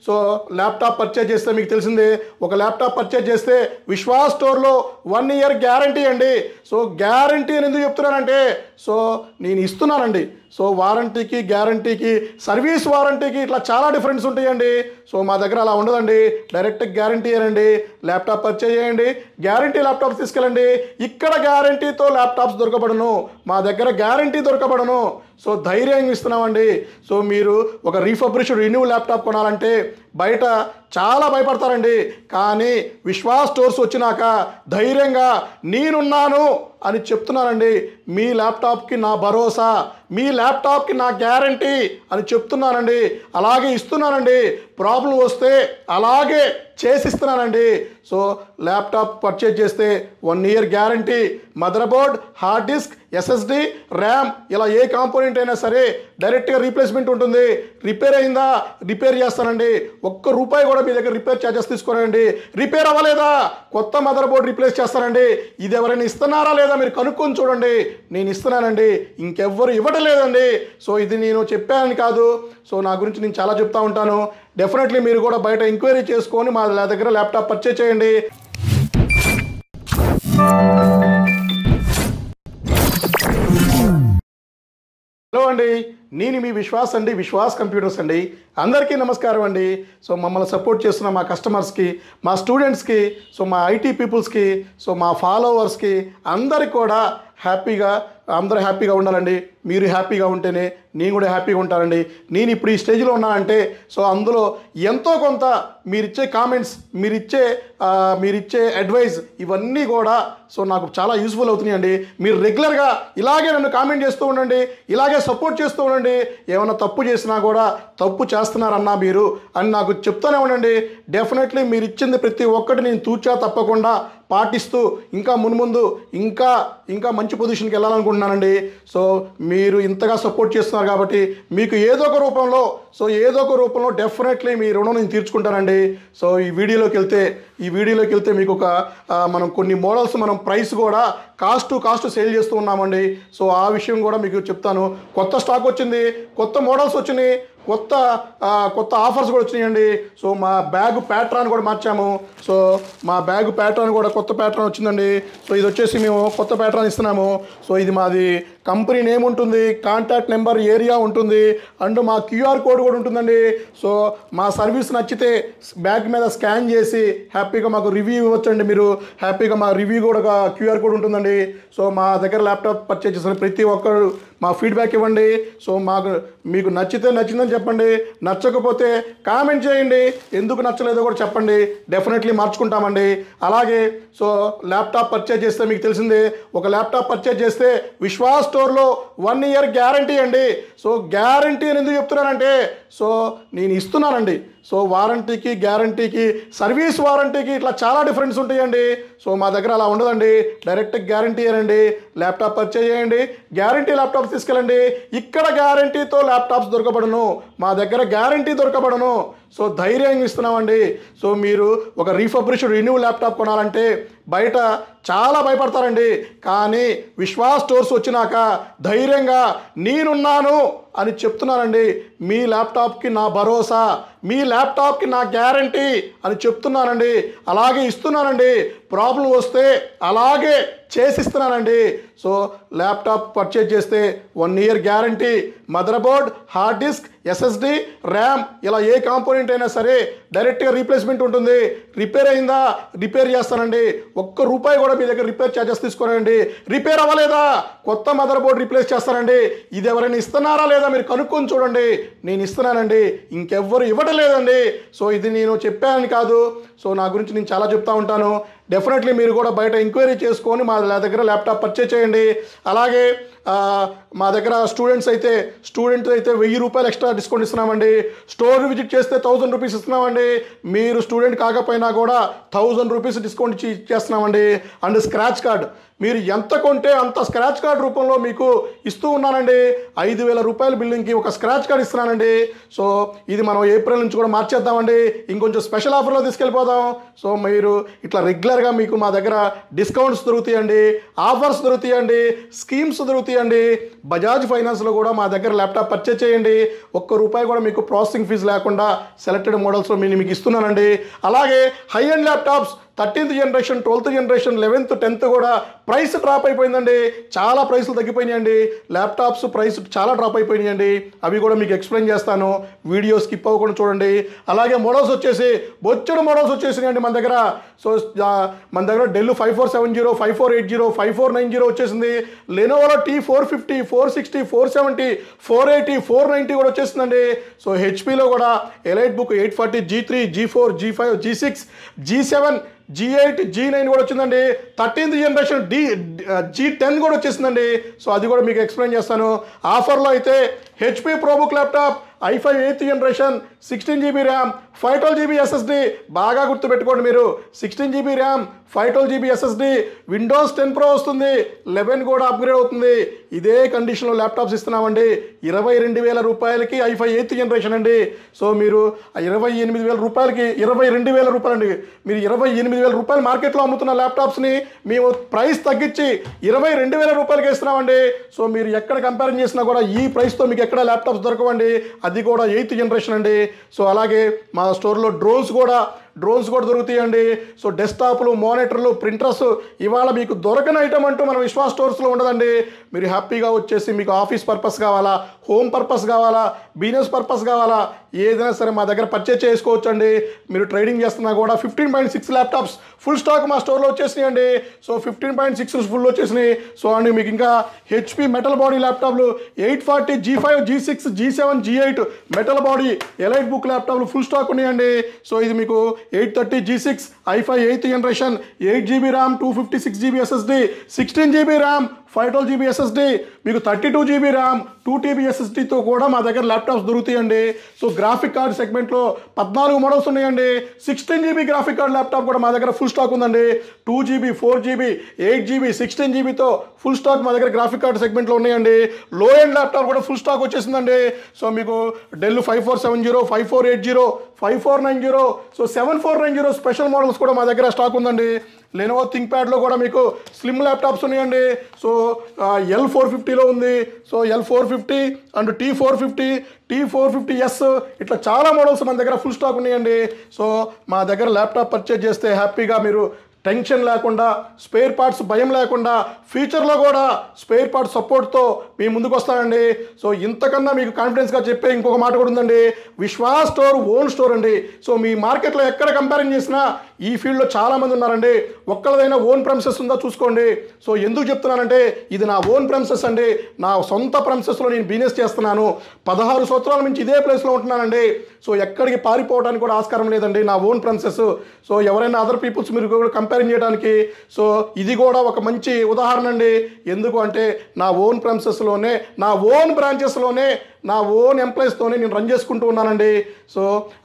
So laptop purchase చేస్తే మీకు తెలిసిందే, ఒక ల్యాప్టాప్ పర్చేజ్ చేస్తే విశ్వాస్ స్టోర్లో 1 ఇయర్ గ్యారంటీ అండి. సో గ్యారంటీ అని ఎందుకు చెప్తున్నానంటే సో నేను ఇస్తున్నానండి. సో వారంటీకి గ్యారంటీకి సర్వీస్ వారంటీకి ఇట్లా చాలా డిఫరెన్స్ ఉంటాయండి. సో మా దగ్గర అలా ఉండదండి. డైరెక్ట్ గ్యారంటీ అనండి, ల్యాప్టాప్ పర్చేజ్ చేయండి, గ్యారంటీ ల్యాప్టాప్స్ తీసుకెళ్ళండి. ఇక్కడ గ్యారంటీతో ల్యాప్టాప్స్ దొరకబడను, మా దగ్గర గ్యారంటీ దొరకబడను. సో ధైర్యంగా ఇస్తున్నామండి. సో మీరు ఒక రీఫబ్రిష్డ్ రిన్యూ ల్యాప్టాప్ కొనాలంటే బయట చాలా భయపడతారండి. కానీ విశ్వాస్ స్టోర్స్ వచ్చినాక ధైర్యంగా నేనున్నాను అని చెప్తున్నానండి. మీ ల్యాప్టాప్కి నా భరోసా, మీ ల్యాప్టాప్కి నా గ్యారంటీ అని చెప్తున్నానండి. అలాగే ఇస్తున్నానండి. ప్రాబ్లం వస్తే అలాగే చేసిస్తున్నానండి. సో ల్యాప్టాప్ పర్చేజ్ చేస్తే 1 year guarantee, mother board, hard disk, SSD, RAM ఇలా ఏ కాంపోనెంట్ అయినా సరే డైరెక్ట్గా రీప్లేస్మెంట్ ఉంటుంది. రిపేర్ అయిందా రిపేర్ చేస్తానండి. ₹1 కూడా మీ దగ్గర రిపేర్ ఛార్జెస్ తీసుకోనండి. రిపేర్ అవ్వలేదా కొత్త మదర్ బోర్డ్ రీప్లేస్ చేస్తానండి. ఇది ఎవరైనా ఇస్తున్నారా లేదా మీరు కనుక్కొని చూడండి. నేను ఇస్తున్నానండి, ఇంకెవ్వరు ఇవ్వడం లేదండి. సో ఇది నేను చెప్పానని కాదు, సో నా గురించి నేను చాలా చెప్తా ఉంటాను. డెఫినెట్లీ మీరు కూడా బయట ఎంక్వైరీ చేసుకొని మా దగ్గర ల్యాప్టాప్ పర్చేజ్ చేయండి. హలో అండి, నేను మీ విశ్వాస్ అండి, విశ్వాస్ కంప్యూటర్స్ అండి. అందరికీ నమస్కారం అండి. సో మమ్మల్ని సపోర్ట్ చేస్తున్న మా కస్టమర్స్కి, మా స్టూడెంట్స్కి, సో మా ఐటీ పీపుల్స్కి, సో మా ఫాలోవర్స్కి అందరికి కూడా అందరూ హ్యాపీగా ఉండాలండి. మీరు హ్యాపీగా ఉంటేనే నేను కూడా హ్యాపీగా ఉంటానండి. నేను ఇప్పుడు ఈ స్టేజ్లో ఉన్నానంటే సో అందులో ఎంతో కొంత మీరిచ్చే కామెంట్స్, మీరిచ్చే అడ్వైస్ ఇవన్నీ కూడా సో నాకు చాలా యూస్ఫుల్ అవుతున్నాయండి. మీరు రెగ్యులర్గా ఇలాగే నన్ను కామెంట్ చేస్తూ ఉండండి, ఇలాగే సపోర్ట్ చేస్తూ ఉండండి. ఏమైనా తప్పు చేసినా కూడా తప్పు చేస్తున్నారన్నా మీరు అని నాకు చెప్తూనే ఉండండి. డెఫినెట్లీ మీరు ఇచ్చింది ప్రతి ఒక్కటి నేను తూచా తప్పకుండా పాటిస్తూ ఇంకా మున్ముందు ఇంకా మంచి పొజిషన్కి వెళ్ళాలనుకుంటున్నానండి. సో మీరు ఇంతగా సపోర్ట్ చేస్తున్నారు కాబట్టి మీకు ఏదో ఒక రూపంలో డెఫినెట్లీ మీ రుణం నేను తీర్చుకుంటానండి. సో ఈ వీడియోలోకి వెళ్తే మీకు మనం కొన్ని మోడల్స్ మనం ప్రైస్ కూడా కాస్ట్ సేల్ చేస్తూ ఉన్నామండి. సో ఆ విషయం కూడా మీకు చెప్తాను. కొత్త స్టాక్ వచ్చింది, కొత్త మోడల్స్ వచ్చినాయి, కొత్త ఆఫర్స్ కూడా వచ్చినాయండి. సో మా బ్యాగ్ ప్యాటర్న్ కూడా మార్చాము. సో మా బ్యాగ్ ప్యాటర్న్ కూడా కొత్త ప్యాటర్న్ వచ్చిందండి. సో ఇది వచ్చేసి మేము కొత్త ప్యాటర్న్ ఇస్తున్నాము. సో ఇది మాది కంపెనీ నేమ్ ఉంటుంది, కాంటాక్ట్ నెంబర్, ఏరియా ఉంటుంది, అండ్ మా QR కోడ్ కూడా ఉంటుందండి. సో మా సర్వీస్ నచ్చితే బ్యాగ్ మీద స్కాన్ చేసి హ్యాపీగా మాకు రివ్యూ ఇవ్వచ్చండి. మీరు హ్యాపీగా మా రివ్యూ కూడా QR కోడ్ ఉంటుందండి. సో మా దగ్గర ల్యాప్టాప్ పర్చేజ్ చేసిన ప్రతి ఒక్కరు మా ఫీడ్బ్యాక్ ఇవ్వండి. సో మీకు నచ్చిందని చెప్పండి, నచ్చకపోతే కామెంట్ చేయండి, ఎందుకు నచ్చలేదో కూడా చెప్పండి. డెఫినెట్లీ మార్చుకుంటామండి. అలాగే సో ల్యాప్టాప్ పర్చేజ్ చేస్తే మీకు తెలిసిందే, ఒక ల్యాప్టాప్ పర్చేజ్ చేస్తే విశ్వాస్ స్టోర్లో 1 ఇయర్ గ్యారంటీ అండి. సో గ్యారంటీ అని ఎందుకు చెప్తున్నానంటే సో నేను ఇస్తున్నానండి. సో వారంటీకి గ్యారంటీకి సర్వీస్ వారంటీకి ఇట్లా చాలా డిఫరెన్స్ ఉంటాయండి. సో మా దగ్గర అలా ఉండదండి. డైరెక్ట్ గ్యారంటీ అనండి, ల్యాప్టాప్ పర్చేజ్ చేయండి, గ్యారంటీ ల్యాప్టాప్స్ తీసుకెళ్ళండి. ఇక్కడ గ్యారంటీతో ల్యాప్టాప్స్ దొరకబడను, మా దగ్గర గ్యారంటీ దొరకబడను. సో ధైర్యంగా ఇస్తున్నామండి. సో మీరు ఒక రీఫబ్రిష్డ్ రిన్యూ ల్యాప్టాప్ కొనాలంటే బయట చాలా భయపడతారండి. కానీ విశ్వాస్ స్టోర్స్ వచ్చినాక ధైర్యంగా నేనున్నాను అని చెప్తున్నానండి. మీ ల్యాప్టాప్కి నా భరోసా, మీ ల్యాప్టాప్కి నా గ్యారంటీ అని చెప్తున్నానండి. అలాగే ఇస్తున్నానండి. ప్రాబ్లం వస్తే అలాగే చేసిస్తున్నానండి. సో ల్యాప్టాప్ పర్చేజ్ చేస్తే 1 year guarantee, mother board, hard disk, SSD, RAM ఇలా ఏ కాంపోనెంట్ అయినా సరే డైరెక్ట్గా రీప్లేస్మెంట్ ఉంటుంది. రిపేర్ అయిందా రిపేర్ చేస్తానండి. ₹1 కూడా మీ దగ్గర రిపేర్ ఛార్జెస్ తీసుకోనండి. రిపేర్ అవ్వలేదా కొత్త మదర్ బోర్డ్ రీప్లేస్ చేస్తానండి. ఇది ఎవరైనా ఇస్తున్నారా లేదా మీరు కనుక్కొని చూడండి. నేను ఇస్తున్నానండి, ఇంకెవ్వరు ఇవ్వడం లేదండి. సో ఇది నేను చెప్పానని కాదు, సో నా గురించి నేను చాలా చెప్తా ఉంటాను. డెఫినెట్లీ మీరు కూడా బయట ఎంక్వైరీ చేసుకొని మా దగ్గర ల్యాప్టాప్ పర్చేజ్ చేయండి. అలాగే మా దగ్గర స్టూడెంట్స్ అయితే ₹1000 ఎక్స్ట్రా డిస్కౌంట్ ఇస్తున్నామండి. స్టోర్ విజిట్ చేస్తే ₹1000 ఇస్తున్నామండి. మీరు స్టూడెంట్ కాకపోయినా కూడా ₹1000 డిస్కౌంట్ ఇచ్చేస్తున్నామండి. అండ్ స్క్రాచ్ కార్డ్ మీరు ఎంత కొంటే అంత స్క్రాచ్ కార్డ్ రూపంలో మీకు ఇస్తూ ఉన్నానండి. ₹5000 బిల్డింగ్కి ఒక స్క్రాచ్ కార్డ్ ఇస్తున్నానండి. సో ఇది మనం ఏప్రిల్ నుంచి కూడా మార్చేద్దామండి. ఇంకొంచెం స్పెషల్ ఆఫర్లో తీసుకెళ్ళిపోదాం. సో మీరు ఇట్లా రెగ్యులర్ రెగ్యులర్గా మీకు మా దగ్గర డిస్కౌంట్స్ దొరుకుతాయండి, ఆఫర్స్ దొరుకుతాయండి, స్కీమ్స్ దొరుకుతాయండి. బజాజ్ ఫైనాన్స్లో కూడా మా దగ్గర ల్యాప్టాప్ పర్చేజ్ చేయండి, ₹1 కూడా మీకు ప్రాసెసింగ్ ఫీజు లేకుండా సెలెక్టెడ్ మోడల్స్లో మీకు ఇస్తున్నానండి. అలాగే high and laptops 13th generation, 12th generation, 11th, 10th కూడా ప్రైస్ డ్రాప్ అయిపోయిందండి. చాలా ప్రైస్లు తగ్గిపోయినాయండి. ల్యాప్టాప్స్ ప్రైస్ చాలా డ్రాప్ అయిపోయినాయండి. అవి కూడా మీకు ఎక్స్ప్లెయిన్ చేస్తాను, వీడియో స్కిప్ అవ్వకుండా చూడండి. అలాగే మోడల్స్ వచ్చేసి బొచ్చడు మోడల్స్ వచ్చేసినాయండి మన దగ్గర. సో మన దగ్గర డెల్ 5470, 5480, 5490 వచ్చేసింది. లెనోవోలో T450, 460, 470, 480, 490 కూడా వచ్చేసిందండి. సో హెచ్పిలో కూడా elite book 840, G3, G4, G5, G6, G7, G8, G9 కూడా వచ్చిందండి. 13th జనరేషన్ G10 కూడా వచ్చేసిందండి. సో అది కూడా మీకు ఎక్స్ప్లెయిన్ చేస్తాను. ఆఫర్లో అయితే HP ProBook laptop i5 8th generation, 16GB RAM, 512GB SSD. బాగా గుర్తుపెట్టుకోండి మీరు, 16GB RAM, 512GB SSD, Windows 10 Pro వస్తుంది, 11 కూడా అప్గ్రేడ్ అవుతుంది. ఇదే కండిషన్లో ల్యాప్టాప్స్ ఇస్తున్నామండి. ₹22,000కి i5 8th జనరేషన్ అండి. సో మీరు ₹28,000కి ₹22,000 అండి. మీరు ₹28,000 మార్కెట్లో అమ్ముతున్న ల్యాప్టాప్స్ని మేము ప్రైస్ తగ్గించి ₹22,000కి ఇస్తున్నామండి. సో మీరు ఎక్కడ కంపేర్ చేసినా కూడా ఈ ప్రైస్తో మీకు ఎక్కడ ల్యాప్టాప్స్ దొరకవండి. అది కూడా 8th జనరేషన్ అండి. సో అలాగే మా స్టోర్లో డ్రోన్స్ కూడా దొరుకుతాయండి. సో డెస్క్టాప్లు, మానిటర్లు, ప్రింటర్స్ ఇవాళ మీకు దొరకని ఐటమ్ అంటూ మన విశ్వాస్ స్టోర్స్లో ఉండదండి. మీరు హ్యాపీగా వచ్చేసి మీకు ఆఫీస్ పర్పస్ కావాలా, హోమ్ పర్పస్ కావాలా, బిజినెస్ పర్పస్ కావాలా, ఏదైనా సరే మా దగ్గర పర్చేజ్ చేసుకోవచ్చు అండి. మీరు ట్రేడింగ్ చేస్తున్నా కూడా 15.6 ల్యాప్టాప్స్ ఫుల్ స్టాక్ మా స్టోర్లో వచ్చేసినాయండి. సో 15.6 ఫుల్ వచ్చేసినాయి. సో అండి మీకు ఇంకా హెచ్పి మెటల్ బాడీ ల్యాప్టాప్లు 840, G5, G6, G7, G8 metal body elite book ల్యాప్టాప్లు ఫుల్ స్టాక్ ఉన్నాయండి. సో ఇది మీకు 830, G6, i5 8th generation, 8GB RAM, 256GB SSD, 16GB RAM, 512GB SSD, మీకు 32GB ర్యామ్, 2TB SSDతో కూడా మా దగ్గర ల్యాప్టాప్స్ దొరుకుతాయండి. సో గ్రాఫిక్ కార్డ్ సెగ్మెంట్లో 14 మోడల్స్ ఉన్నాయండి. 16GB గ్రాఫిక్ కార్డ్ ల్యాప్టాప్ కూడా మా దగ్గర ఫుల్ స్టాక్ ఉందండి. 2GB, 4GB, 8GB, 16GBతో full stock మా దగ్గర గ్రాఫిక్ కార్డ్ సెగ్మెంట్లో ఉన్నాయండి. లో ఎండ్ ల్యాప్టాప్ కూడా ఫుల్ స్టాక్ వచ్చేసిందండి. సో మీకు డెల్ 5470, 5480, 5490, సో 7490 స్పెషల్ మోడల్స్ కూడా మా దగ్గర స్టాక్ ఉందండి. లెనోవో థింక్ ప్యాడ్లో కూడా మీకు స్లిమ్ ల్యాప్టాప్స్ ఉన్నాయండి. సో L450లో ఉంది. So L450 and T450, T450S ఇట్లా చాలా మోడల్స్ మన దగ్గర ఫుల్ స్టాక్ ఉన్నాయండి. సో మా దగ్గర ల్యాప్టాప్ పర్చేజ్ చేస్తే హ్యాపీగా మీరు టెన్షన్ లేకుండా, స్పేర్ పార్ట్స్ భయం లేకుండా, ఫ్యూచర్లో కూడా స్పేర్ పార్ట్స్ సపోర్ట్తో మీ ముందుకు వస్తానండి. సో ఇంతకన్నా మీకు కాన్ఫిడెన్స్గా చెప్పే ఇంకొక మాట కూడా ఉందండి. విశ్వాస్ స్టోర్ ఓన్ స్టోర్ అండి. సో మీ మార్కెట్లో ఎక్కడ కంపేరింగ్ చేసినా ఈ ఫీల్డ్లో చాలామంది ఉన్నారండి. ఒక్కళ్ళదైనా ఓన్ ప్రెమిసెస్ ఉందా చూసుకోండి. సో ఎందుకు చెప్తున్నానంటే ఇది నా ఓన్ ప్రెమిసెస్ అండి. నా సొంత ప్రెమిసెస్లో నేను బిజినెస్ చేస్తున్నాను. 16 సంవత్సరాల నుంచి ఇదే ప్లేస్లో ఉంటున్నానండి. సో ఎక్కడికి పారిపోవడానికి కూడా ఆస్కారం లేదండి. నా ఓన్ ప్రెమిసెస్. సో ఎవరైనా అదర్ పీపుల్స్ మీరు కూడా కంపేరింగ్ చేయడానికి సో ఇది కూడా ఒక మంచి ఉదాహరణ అండి. ఎందుకు అంటే నా ఓన్ ప్రెమిసెస్లోనే, నా ఓన్ బ్రాంచెస్లోనే, నా ఓన్ ఎంప్లాయీస్తోనే నేను రన్ చేసుకుంటూ ఉన్నానండి. సో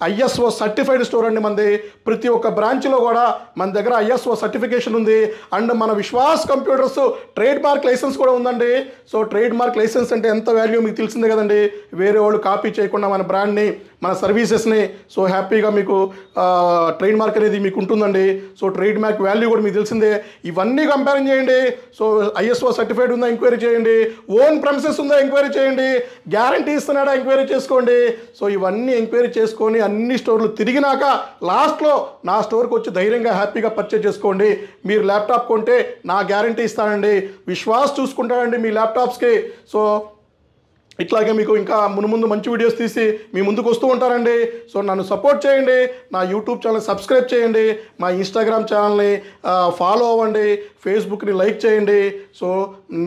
ISO సర్టిఫైడ్ స్టోర్ అండి మనది. ప్రతి ఒక్క బ్రాంచ్లో కూడా మన దగ్గర ISO సర్టిఫికేషన్ ఉంది. అండ్ మన Vishwas computers trademark license కూడా ఉందండి. సో ట్రేడ్ మార్క్ లైసెన్స్ అంటే ఎంత వాల్యూ మీకు తెలిసిందే కదండి. వేరే వాళ్ళు కాపీ చేయకుండా మన బ్రాండ్ని, మన సర్వీసెస్ని సో హ్యాపీగా మీకు ట్రేడ్ మార్క్ అనేది మీకు ఉంటుందండి. సో ట్రేడ్ మార్క్ వాల్యూ కూడా మీకు తెలిసిందే. ఇవన్నీ కంపేరింగ్ చేయండి. సో ISO సర్టిఫైడ్ ఉందా ఎంక్వైరీ చేయండి, ఓన్ ప్రెమిసెస్ ఉందా ఎంక్వైరీ చేయండి, గ్యారంటీ ఇస్తున్నాడా ఎంక్వైరీ చేసుకోండి. సో ఇవన్నీ ఎంక్వైరీ చేసుకొని అన్ని స్టోర్లు తిరిగినాక లాస్ట్లో నా స్టోర్కి వచ్చి ధైర్యంగా హ్యాపీగా పర్చేజ్ చేసుకోండి. మీరు ల్యాప్టాప్ కొంటే నా గ్యారంటీ ఇస్తానండి. విశ్వాస్ చూసుకుంటానండి మీ ల్యాప్టాప్స్కి. సో ఇట్లాగే మీకు ఇంకా ముందు మంచి వీడియోస్ తీసి మీ ముందుకు వస్తూ ఉంటారండి. సో నన్ను సపోర్ట్ చేయండి. నా యూట్యూబ్ ఛానల్ సబ్స్క్రైబ్ చేయండి, మా ఇన్స్టాగ్రామ్ ఛానల్ని ఫాలో అవ్వండి, ఫేస్బుక్ని లైక్ చేయండి. సో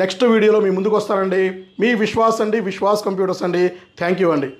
నెక్స్ట్ వీడియోలో మీ ముందుకు వస్తానండి. మీ విశ్వాస్ అండి, విశ్వాస్ కంప్యూటర్స్ అండి. థ్యాంక్ యూ అండి.